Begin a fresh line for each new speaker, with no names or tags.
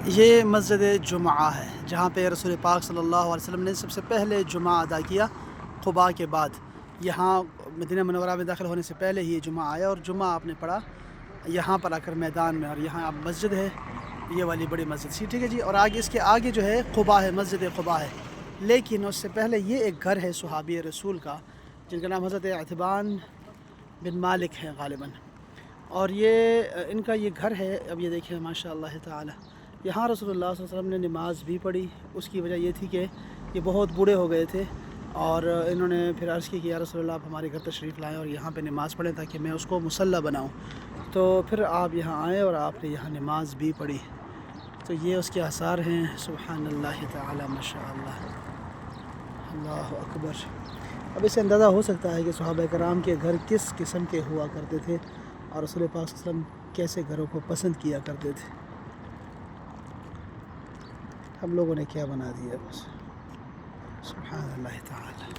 یہ مسجد جمعہ ہے جہاں پہ رسول پاک صلی اللہ علیہ وسلم نے سب سے پہلے جمعہ ادا کیا قباء کے بعد۔ یہاں مدینہ منورہ میں داخل ہونے سے پہلے ہی یہ جمعہ آیا اور جمعہ آپ نے پڑھا یہاں پر آ کر میدان میں، اور یہاں اب مسجد ہے، یہ والی بڑی مسجد سی، ٹھیک ہے جی۔ اور آگے اس کے آگے جو ہے قباء ہے، مسجد قباء ہے، لیکن اس سے پہلے یہ ایک گھر ہے صحابی رسول کا جن کا نام حضرت عتبان بن مالک ہے غالباً، اور یہ ان کا یہ گھر ہے۔ اب یہ دیکھیں ماشاء اللہ تعالی، یہاں رسول اللہ صلی اللہ علیہ وسلم نے نماز بھی پڑھی۔ اس کی وجہ یہ تھی کہ یہ بہت بوڑھے ہو گئے تھے، اور انہوں نے پھر عرض کی کہ یا رسول اللہ آپ ہمارے گھر تشریف لائیں اور یہاں پہ نماز پڑھیں تاکہ میں اس کو مصلی بناؤں۔ تو پھر آپ یہاں آئے اور آپ نے یہاں نماز بھی پڑھی۔ تو یہ اس کے آثار ہیں۔ سبحان اللہ تعالی، ماشاء اللہ، اللہ اکبر۔ اب اس سے اندازہ ہو سکتا ہے کہ صحابہ کرام کے گھر کس قسم کے ہوا کرتے تھے اور رسول پاک صلی اللہ علیہ وسلم کیسے گھروں کو پسند کیا کرتے تھے۔ ہم لوگوں نے کیا بنا دیا بس، سبحان اللہ تعالی۔